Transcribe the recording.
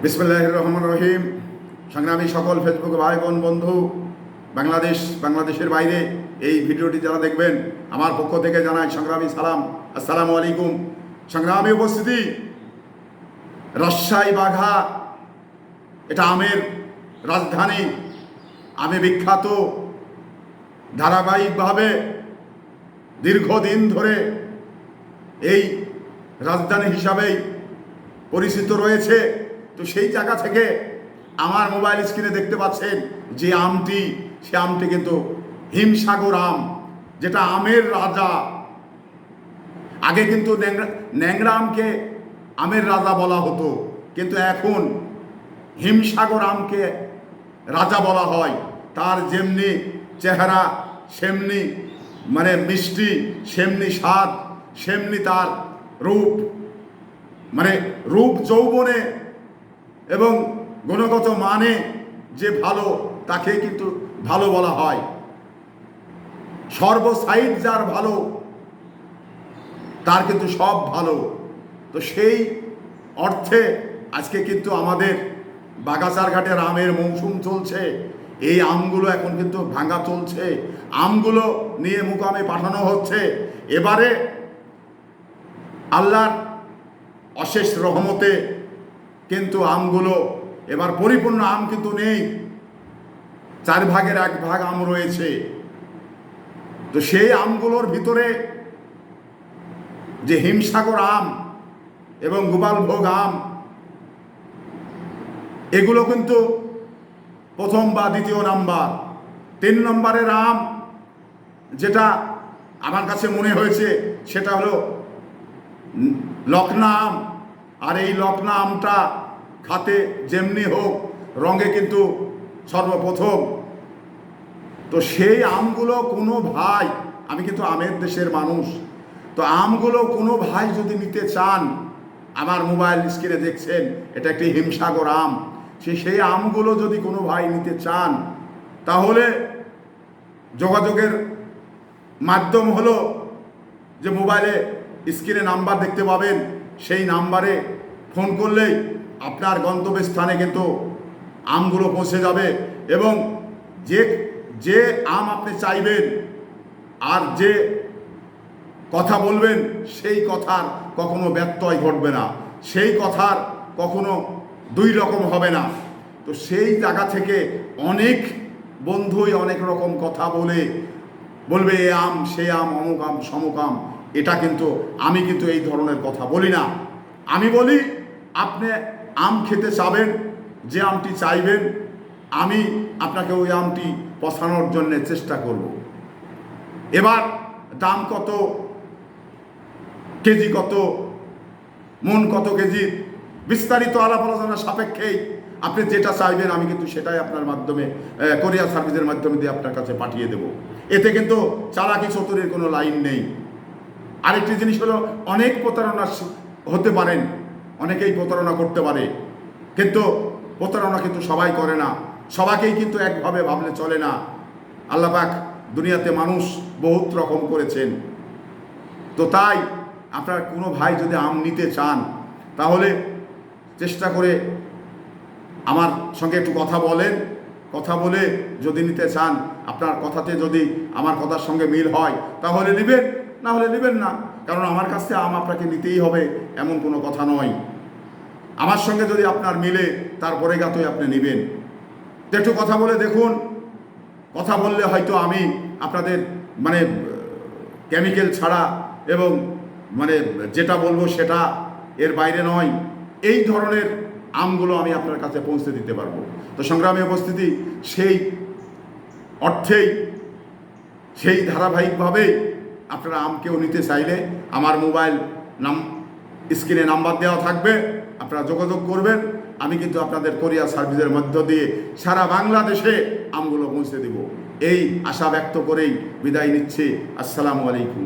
বিসমিল্লাহির রহমানির রহিম। সংগ্রামী সকল ফেসবুক ভাই বোন বন্ধু, বাংলাদেশের বাইরে এই ভিডিওটি যারা দেখবেন, আমার পক্ষ থেকে জানাই সংগ্রামী সালাম, আসসালামু আলাইকুম। সংগ্রামী উপস্থিতি, রাজশাহী বাঘা এটা আমের রাজধানী, আমে বিখ্যাত। ধারাবাহিকভাবে দীর্ঘদিন ধরে এই রাজধানী হিসাবেই পরিচিত রয়েছে। তো সেই জায়গা থেকে আমার মোবাইল স্ক্রিনে দেখতে পাচ্ছেন যে আমটি, সে আমটি কিন্তু হিমসাগর আম, যেটা আমের রাজা। আগে কিন্তু ন্যাংরা আমকে আমের রাজা বলা হতো, কিন্তু এখন হিমসাগর আমকে রাজা বলা হয়। তার যেমনি চেহারা, সেমনি মিষ্টি, সেমনি স্বাদ, সেমনি তার রূপ, রূপ যৌবনে এবং গুণগত মানে যে ভালো, তাকে কিন্তু ভালো বলা হয়। সর্বসাইড যার ভালো, তার কিন্তু সব ভালো। তো সেই অর্থে আজকে কিন্তু আমাদের বাগাসার ঘাটের আমের মৌসুম চলছে। এই আমগুলো এখন কিন্তু ভাঙা চলছে, আমগুলো নিয়ে মুকামে পাঠানো হচ্ছে। এবারে আল্লাহর অশেষ রহমতে কিন্তু আমগুলো এবার পরিপূর্ণ আম কিন্তু নেই, 4 ভাগের 1 ভাগ আম রয়েছে। তো সেই আমগুলোর ভিতরে যে হিমসাগর আম এবং গোপালভোগ আম, এগুলো কিন্তু প্রথম বা দ্বিতীয় নাম্বার। 3 নম্বরের আম যেটা আমার কাছে মনে হয়েছে সেটা হলো লকনা আম। আর এই লকনা আমটা খাতে যেমনি হোক, রঙে কিন্তু সর্বপ্রথম। তো সেই আমগুলো কোনো ভাই, আমি কিন্তু আমের দেশের মানুষ, তো আমগুলো কোনো ভাই যদি নিতে চান, আমার মোবাইল স্ক্রিনে দেখছেন এটা একটি হিমসাগর আম, সেই আমগুলো যদি কোনো ভাই নিতে চান, তাহলে যোগাযোগের মাধ্যম হলো যে মোবাইলে স্ক্রিনে নাম্বার দেখতে পাবেন, সেই নাম্বারে ফোন করলেই আপনার গন্তব্যস্থানে কিন্তু আমগুলো পৌঁছে যাবে। এবং যে আম আপনি চাইবেন আর যে কথা বলবেন, সেই কথার কখনো ব্যত্যয় ঘটবে না, সেই কথার কখনো 2 রকম হবে না। তো সেই জায়গা থেকে অনেক বন্ধুই অনেক রকম কথা বলবে এ আম, সে আম, অমুক আম, সমুক আম। এটা কিন্তু আমি কিন্তু এই ধরনের কথা বলি না। আমি বলি, আপনি আম খেতে চাবেন, যে আমটি চাইবেন, আমি আপনাকে ওই আমটি পৌঁছানোর জন্য চেষ্টা করব। এবার দাম কত, কেজি কত, মন কত কেজি, বিস্তারিত আলাপ আলোচনার সাপেক্ষেই আপনি যেটা চাইবেন আমি কিন্তু সেটাই আপনার মাধ্যমে কোরিয়ার সার্ভিসের মাধ্যমে দিয়ে আপনার কাছে পাঠিয়ে দেব। এতে কিন্তু চালাকি চতুরের কোনো লাইন নেই। আরেকটি জিনিস হলো, অনেক প্রতারণা হতে পারেন, অনেকেই প্রতারণা করতে পারে, কিন্তু প্রতারণা কিন্তু সবাই করে না, সবাইকেই কিন্তু একভাবে ভাবলে চলে না। আল্লাহ পাক দুনিয়াতে মানুষ বহুত রকম করেছেন। তো তাই আপনার কোনো ভাই যদি আম নিতে চান, তাহলে চেষ্টা করে আমার সঙ্গে একটু কথা বলেন। কথা বলে যদি নিতে চান, আপনার কথাতে যদি আমার কথার সঙ্গে মিল হয় তাহলে নেবেন, না হলে নেবেন না। কারণ আমার কাছ থেকে আম আপনাকে নিতেই হবে এমন কোনো কথা নয়। আমার সঙ্গে যদি আপনার মিলে, তারপরে গাতই আপনি নেবেন। তো একটু কথা বলে দেখুন। কথা বললে হয়তো আমি আপনাদের কেমিক্যাল ছাড়া এবং যেটা বলবো সেটা এর বাইরে নয়, এই ধরনের আমগুলো আমি আপনার কাছে পৌঁছে দিতে পারবো। তো সংগ্রামী উপস্থিতি, সেই অর্থেই, সেই ধারাবাহিকভাবেই আপনারা আম কেউ নিতে চাইলে আমার মোবাইল স্ক্রিনে নাম্বার দেওয়া থাকবে, আপনারা যোগাযোগ করবেন। আমি কিন্তু আপনাদের কোরিয়ার সার্ভিসের মধ্য দিয়ে সারা বাংলাদেশে আমগুলো পৌঁছে দেব। এই আশা ব্যক্ত করেই বিদায় নিচ্ছি। আসসালামু আলাইকুম।